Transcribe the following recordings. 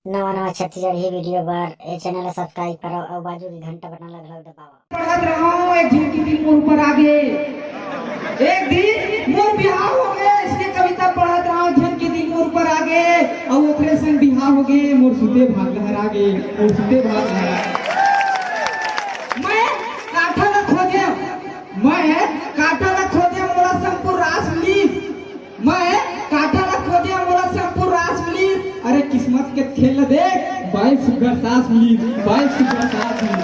नवा नवा छत्तीसगढ़ ही वीडियो बार ए channel subscribe करो और बाजू की घंटा बटन लगल दबाओ। पढ़त रहो एक दिन की दिन मोर ऊपर आ गए, एक दिन मोर बिहार हो गए, इसके कविता पढ़त रहो झन की दिन मोर ऊपर आ गए और ओकरे संग बिहार हो गए, मोर सुते भाग लहरा गए, मोर सुते भाग लहरा। मैं काठा न खोजे, मैं काठा न खोजे मोला संपूर्ण रास मिली, मैं काठा न खोजे मोला संपूर्ण रास मिली। अरे किस्मत के खेल देख, 22 सुगर सास मिली, 22 सुगर सास मिली।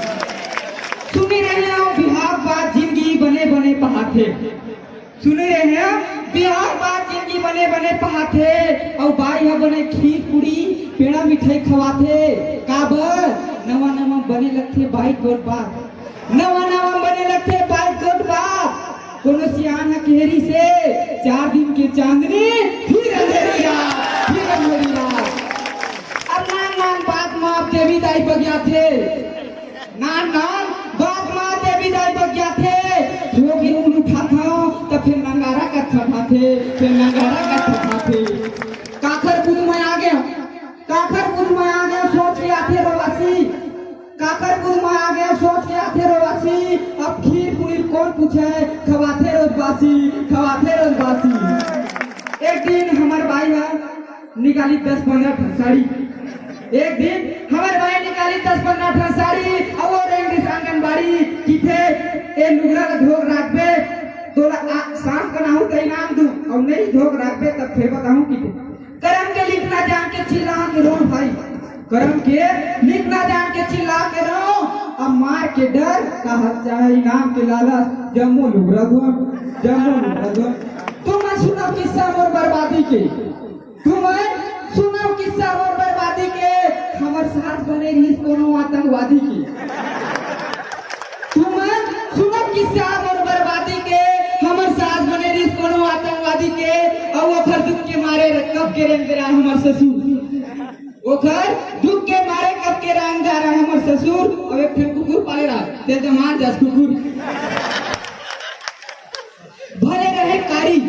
सुनी रहे हो बिहार बात जिंदगी बने बने पहाते, सुनी रहे हो बिहार बात जिंदगी बने बने पहाते और बाई ह बने खीर पूरी पेड़ा मिठाई खवाते। काबर नवा नवा बने लगते बाइक गोट बात, नवा नवा बने लगते बाइक गोट बात। कोनो सियान केहरी से 4 दिन के चांदनी फिर अंधेरी रात, फिर अंधेरी रात। अब नान नान बात माँ देवी दाई बगिया थे, नान नान बात माँ देवी दाई बगिया थे। जो भी उन उठाता तो फिर नंगारा का ठठाते, फिर नंगारा का ठठाते। काखर बुध में आ गया, काखर बुध में आ गया सोच के आते रोवासी, काखर बुध में आ गया सोच के आते रोवासी। अब खीर पूरी कौन पूछे, खवाते रोज बासी, खवाते रोज बासी। एक दिन हमार भाई है निकाली 10-15 साड़ी, एक दिन हमारे भाई निकाली 10-15 साड़ी और इंग्लिश आंगनबाड़ी किथे ए लुगरा का धोक राखबे तोला सांस का नाहू तई नाम दू और नहीं धोक राखबे तब फिर बताऊं किथे। करम के लिखना जान के चिल्ला के रो भाई, करम के लिखना जान के चिल्ला के रो। अब मार के डर कहत चाहे इनाम के लालच, जम्मू लुगरा धो, जम्मू लुगरा धो। तुम सुनो किस्सा मोर बर्बादी के, तुम सुनो किस्सा मोर बर्बादी के। हमर साथ बने रही कोनो आतंकवादी की, तुम सुनो किस्सा मोर बर्बादी के। हमर साथ बने रही कोनो आतंकवादी के और ओखर दुख के मारे कब के रंग रहा हमर ससुर, ओखर दुख के मारे कब के रंग जा रहा हमर ससुर। और एक फिर कुकुर पाले रहा ते जमान जस कुकुर भले रहे कारी,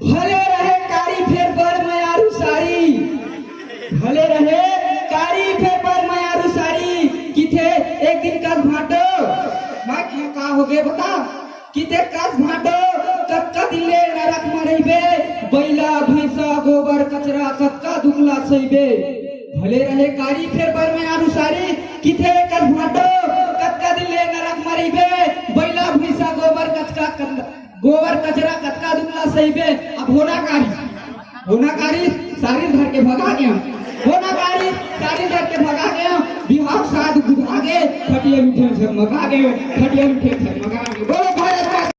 भले रहे कारी फिर बर मयारू साड़ी, भले रहे कारी फिर बर मयारू साड़ी। किथे एक दिन का भाटो मैं क्यों का हो गए बता, किथे कस भाटो कक्का दिले नरक मरइबे, बैला भैंसा गोबर कचरा कक्का दुखला सइबे। भले रहे कारी फिर बर मयारू साड़ी, किथे कस भाटो कक्का दिले नरक मरइबे, बैला भैंसा गोबर कचरा कक्का दुखला सइबे। अब होना कारी सारी धर के भगा गया, होना कारी सारी धर के भगा गया। बिहार साध बुझा गए, खटिया उठे झगमगा गए, खटिया उठे झगमगा गए। बोलो भारत।